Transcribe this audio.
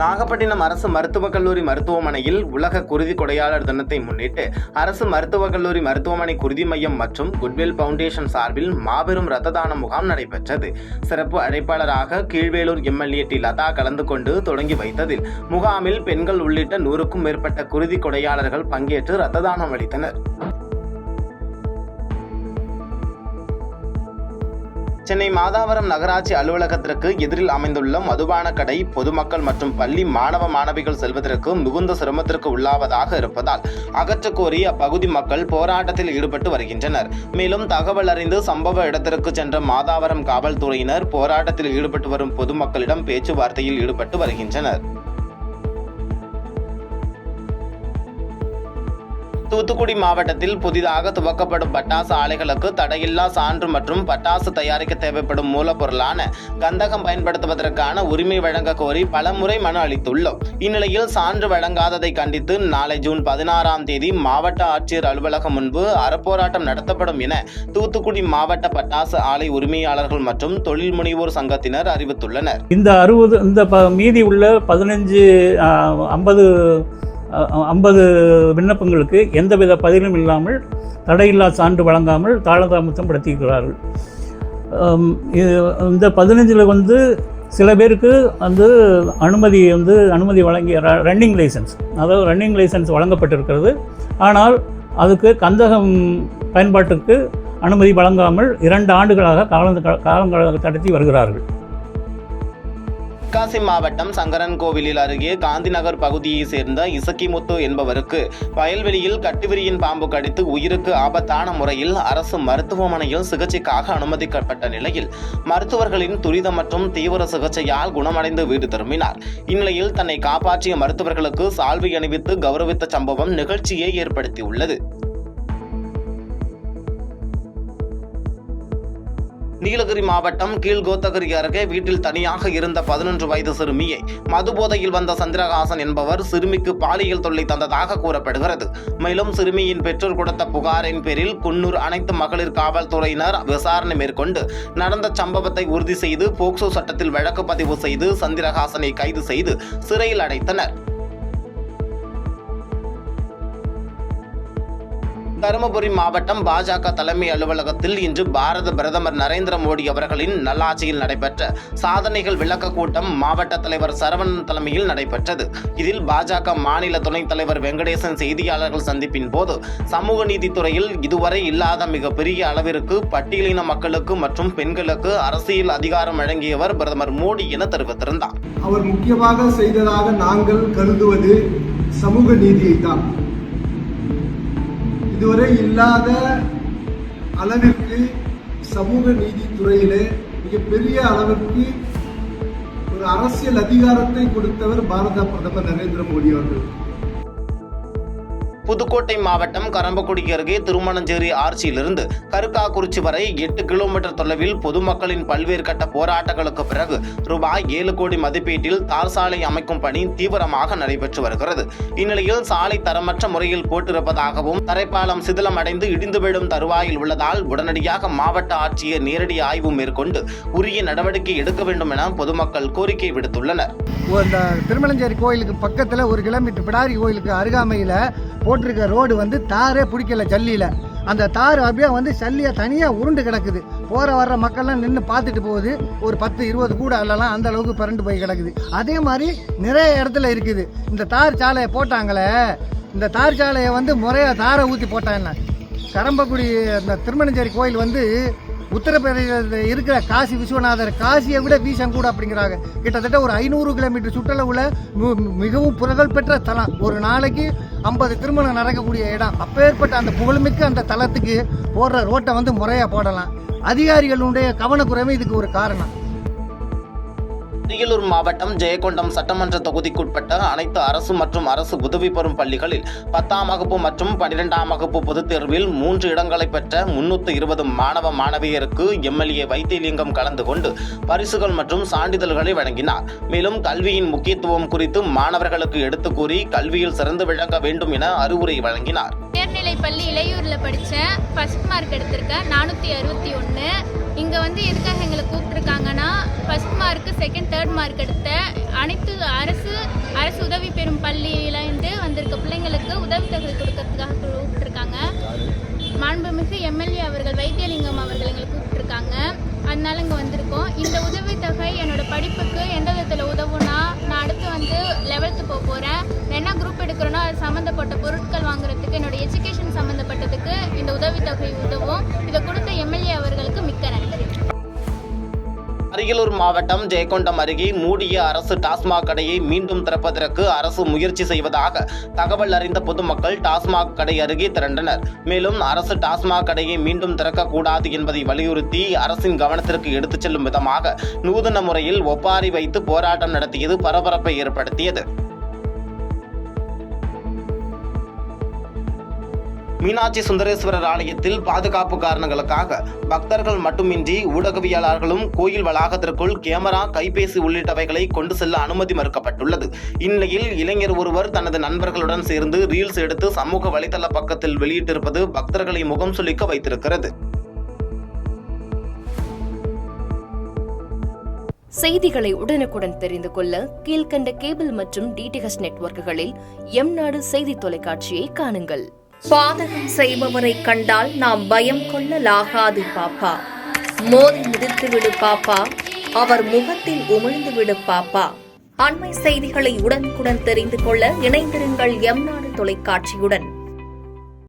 நாகப்பட்டினம் அரசு மருத்துவக் கல்லூரி மருத்துவமனையில் உலக குருதி கொடையாளர் தினத்தை முன்னிட்டு அரசு மருத்துவக் கல்லூரி மருத்துவமனை குருதி மையம் மற்றும் குட்வில் ஃபவுண்டேஷன் சார்பில் மாபெரும் இரத்த தான முகாம் நடைபெற்றது. சிறப்பு அழைப்பாளராக கீழ்வேளூர் எம்எல்ஏ டி லதா கலந்து கொண்டு தொடங்கி வைத்ததில் முகாமில் பெண்கள் உள்ளிட்ட 100க்கும் மேற்பட்ட குருதி கொடையாளர்கள் பங்கேற்று இரத்த தானம் அளித்தனர். சென்னை மாதாவரம் நகராட்சி அலுவலகத்திற்கு எதிரில் அமைந்துள்ள மதுபான கடை பொதுமக்கள் மற்றும் பள்ளி மாணவ மாணவிகள் செல்வதற்கு மிகுந்த சிரமத்திற்கு உள்ளாவதாக இருப்பதால் அகற்றக் கோரி அப்பகுதி மக்கள் போராட்டத்தில் ஈடுபட்டு வருகின்றனர். மேலும் தகவல் அறிந்து சம்பவ இடத்திற்கு சென்ற மாதாவரம் காவல்துறையினர் போராட்டத்தில் ஈடுபட்டு வரும் பொதுமக்களிடம் பேச்சுவார்த்தையில் ஈடுபட்டு வருகின்றனர். தூத்துக்குடி மாவட்டத்தில் புதிதாக துவக்கப்படும் பட்டாசு ஆலைகளுக்கு தடையில்லா சான்று மற்றும் பட்டாசு தயாரிக்க தேவைப்படும் மூலப்பொருளான கந்தகம் பயன்படுத்துவதற்கான உரிமை வழங்க கோரி பலமுறை மனு அளித்துள்ளோம். இந்நிலையில் சான்று வழங்காததை கண்டித்து நாளை ஜூன் 16ஆம் தேதி மாவட்ட ஆட்சியர் அலுவலகம் முன்பு அறப்போராட்டம் நடத்தப்படும் என தூத்துக்குடி மாவட்ட பட்டாசு ஆலை உரிமையாளர்கள் மற்றும் தொழில் முனைவோர் சங்கத்தினர் அறிவித்துள்ளனர். இந்த மீதி உள்ள 50 விண்ணப்பங்களுக்கு எந்தவித பதிலும் இல்லாமல் தடையில்லா சான்று வழங்காமல் தாமதம் படுத்தியிருக்கிறார்கள். இந்த 15 சில பேருக்கு அனுமதி வழங்கிய ரன்னிங் லைசன்ஸ் வழங்கப்பட்டிருக்கிறது. ஆனால் அதுக்கு கந்தகம் பயன்பாட்டுக்கு அனுமதி வழங்காமல் 2 ஆண்டுகளாக காலங்கள் கடத்தி வருகிறார்கள். தென்காசி மாவட்டம் சங்கரன்கோவிலில் அருகே காந்திநகர் பகுதியை சேர்ந்த இசக்கிமுத்து என்பவருக்கு வயல்வெளியில் கட்டுவிரியின் பாம்பு கடித்து உயிருக்கு ஆபத்தான முறையில் அரசு மருத்துவமனையில் சிகிச்சைக்காக அனுமதிக்கப்பட்ட நிலையில் மருத்துவர்களின் துரித மற்றும் தீவிர சிகிச்சையால் குணமடைந்து வீடு திரும்பினார். இந்நிலையில் தன்னை காப்பாற்றிய மருத்துவர்களுக்கு சால்வை அணிவித்து கௌரவித்த சம்பவம் நிகழ்ச்சியை ஏற்படுத்தியுள்ளது. நீலகிரி மாவட்டம் கீழ்கோத்தகிரி அருகே வீட்டில் தனியாக இருந்த 11 வயது சிறுமியை மதுபோதையில் வந்த சந்திரகாசன் என்பவர் சிறுமிக்கு பாலியல் தொல்லை தந்ததாக கூறப்படுகிறது. மேலும் சிறுமியின் பெற்றோர் கொடுத்த புகாரின் பேரில் குன்னூர் அனைத்து மகளிர் காவல்துறையினர் விசாரணை மேற்கொண்டு நடந்த சம்பவத்தை உறுதி செய்து போக்சோ சட்டத்தில் வழக்கு பதிவு செய்து சந்திரகாசனை கைது செய்து சிறையில் அடைத்தனர். தருமபுரி மாவட்டம் பாஜக தலைமை அலுவலகத்தில் இன்று பாரத பிரதமர் நரேந்திர மோடி அவர்களின் நல்லாட்சியில் நடைபெற்ற சாதனைகள் விளக்க கூட்டம் மாவட்ட தலைவர் சரவணன் தலைமையில் நடைபெற்றது. இதில் பாஜக மாநில துணைத் தலைவர் வெங்கடேசன் செய்தியாளர்கள் சந்திப்பின் போது சமூக நீதித்துறையில் இதுவரை இல்லாத மிகப்பெரிய அளவிற்கு பட்டியலின மக்களுக்கு மற்றும் பெண்களுக்கு அரசியல் அதிகாரம் வழங்கியவர் பிரதமர் மோடி என தெரிவித்திருந்தார். அவர் முக்கியமாக செய்ததாக நாங்கள் கருதுவது சமூக நீதியை தான். இதுவரை இல்லாத அளவிற்கு சமூக நீதித்துறையிலே மிகப்பெரிய அளவிற்கு ஒரு அரசியல் அதிகாரத்தை கொடுத்தவர் பாரத பிரதமர் நரேந்திர மோடி அவர்கள். புதுக்கோட்டை மாவட்டம் கரம்பக்குடி அருகே திருமணஞ்சேரி ஆர்ச்சியிலிருந்து கருக்காக்குறிச்சி வரை 8 கிலோமீட்டர் தொலைவில் பொதுமக்களின் பல்வேறு கட்ட போராட்டங்களுக்கு பிறகு ரூபாய் 7 கோடி மதிப்பீட்டில் தார் சாலை அமைக்கும் பணி தீவிரமாக நடைபெற்று வருகிறது. இந்நிலையில் சாலை தரமற்ற முறையில் போட்டிருப்பதாகவும் தரைப்பாலம் சிதிலமடைந்து இடிந்து விழும் தருவாயில் உள்ளதால் உடனடியாக மாவட்ட ஆட்சியர் நேரடி ஆய்வு மேற்கொண்டு உரிய நடவடிக்கை எடுக்க வேண்டும் என பொதுமக்கள் கோரிக்கை விடுத்துள்ளனர். திருமணஞ்சேரி கோயிலுக்கு பக்கத்தில் 1 கிலோமீட்டர் பிடாரி கோயிலுக்கு அருகாமையில் போட்டிருக்க ரோடு தாரே பிடிக்கல. ஜல்லியில் அந்த தார் அப்படியே சல்லியை தனியாக உருண்டு கிடக்குது. போகிற வர்ற மக்கள்லாம் நின்று பார்த்துட்டு போகுது. ஒரு 10-20 கூட அல்லலாம் அந்த அளவுக்கு பரண்டு போய் கிடக்குது. அதே மாதிரி நிறைய இடத்துல இருக்குது. இந்த தார் சாலையை போட்டாங்களே, இந்த தார் சாலையை முறையாக தாரை ஊற்றி போட்டாங்க. கரம்பக்குடி இந்த திருமணஞ்சேரி கோயில் உத்தரப்பிரதேசத்தில் இருக்கிற காசி விஸ்வநாதர் காசியை விட வீசம் கூட அப்படிங்கிறாங்க. கிட்டத்தட்ட ஒரு 500 கிலோமீட்டர் சுற்றளவுல மிகவும் புகழ்பெற்ற தலம். ஒரு நாளைக்கு 50 திருமணம் நடக்கக்கூடிய இடம். அப்பேற்பட்ட அந்த புகழ்மிக்க அந்த தலத்துக்கு போடுற ரோட்டை முறையாக போடலாம். அதிகாரிகளுடைய கவனக்குறைவு இதுக்கு ஒரு காரணம். அரியலூர் மாவட்டம் ஜெயங்கொண்டம் சட்டமன்ற தொகுதிக்குட்பட்ட அனைத்து அரசு மற்றும் அரசு உதவி பெறும் பள்ளிகளில் 10ஆம் வகுப்பு மற்றும் 12ஆம் வகுப்பு பொதுத் தேர்வில் 3 இடங்களை பெற்ற 320 மாணவ மாணவியருக்கு எம்எல்ஏ வைத்தியலிங்கம் கலந்து கொண்டு பரிசுகள் மற்றும் சான்றிதழ்களை வழங்கினார். மேலும் கல்வியின் முக்கியத்துவம் குறித்து மாணவர்களுக்கு எடுத்துக் கூறி கல்வியில் சிறந்து விளங்க வேண்டும் என அறிவுரை வழங்கினார். உயர்நிலை பள்ளி இளையூரில் படித்தேன். ஃபர்ஸ்ட் மார்க் எடுத்திருக்கேன், 461. இங்கே வந்து எதுக்காக எங்களை கூப்பிட்ருக்காங்கன்னா, first mark, second, third mark எடுத்த அனைத்து அரசு உதவி பெறும் பள்ளியிலேருந்து வந்திருக்க பிள்ளைங்களுக்கு உதவித்தொகை கொடுக்கறதுக்காக கூப்பிட்ருக்காங்க. மாண்புமிகு எம்எல்ஏ அவர்கள் வைத்தியலிங்கம் அவர்கள் எங்களை கூப்பிட்ருக்காங்க. அதனால இங்கே வந்திருக்கோம். இந்த உதவித்தொகை என்னோடய படிப்புக்கு எந்த விதத்தில் உதவுனா, நான் அடுத்து வந்து 11th போக போகிறேன். நான் என்ன குரூப் எடுக்கிறேனோ அது சம்மந்தப்பட்ட பொருட்கள் வாங்குறதுக்கு, என்னோடய எஜுகேஷன் சம்மந்தப்பட்டதுக்கு இந்த உதவித்தொகை உதவும். இதை கொடுத்த எம்எல்ஏ அவர்களுக்கு மிக்க நன்றி. அரியலூர் மாவட்டம் ஜெயங்கொண்டம் அருகே மூடிய அரசு டாஸ்மாக் கடையை மீண்டும் திறப்பதற்கு அரசு முயற்சி செய்வதாக தகவல் அறிந்த பொதுமக்கள் டாஸ்மாக் கடை அருகே திரண்டனர். மேலும் அரசு டாஸ்மாக் கடையை மீண்டும் திறக்கக்கூடாது என்பதை வலியுறுத்தி அரசின் கவனத்திற்கு எடுத்துச் செல்லும் விதமாக நூதன முறையில் ஒப்பாரி வைத்து போராட்டம் நடத்தியது பரபரப்பை ஏற்படுத்தியது. மீனாட்சி சுந்தரேஸ்வரர் ஆலயத்தில் பாதுகாப்பு காரணங்களுக்காக பக்தர்கள் மட்டுமின்றி ஊடகவியலாளர்களும் கோயில் வளாகத்திற்குள் கேமரா, கைபேசி உள்ளிட்டவைகளை கொண்டு செல்ல அனுமதி மறுக்கப்பட்டுள்ளது. இந்நிலையில் இளைஞர் ஒருவர் தனது நண்பர்களுடன் சேர்ந்து ரீல்ஸ் எடுத்து சமூக வலைதள பக்கத்தில் வெளியிட்டிருப்பது பக்தர்களை முகம் சுளிக்க வைத்திருக்கிறது. செய்திகளை உடனுக்குடன் தெரிந்து கொள்ள கீழ்கண்ட கேபிள் மற்றும் டிடிஹெச் நெட்வொர்க்குகளில் எம்நாடு செய்தி தொலைக்காட்சியை காணுங்கள். பாதகம் செய்பவரை கண்டால் நாம் பயம் கொள்ளலாகாது பாப்பா. மோதி மிதித்துவிடு பாப்பா, அவர் முகத்தில் உமிழ்ந்துவிடு பாப்பா. அண்மை செய்திகளை உடனுக்குடன் தெரிந்து கொள்ள இணைந்திருங்கள் எம்நாடு தொலைக்காட்சியுடன்.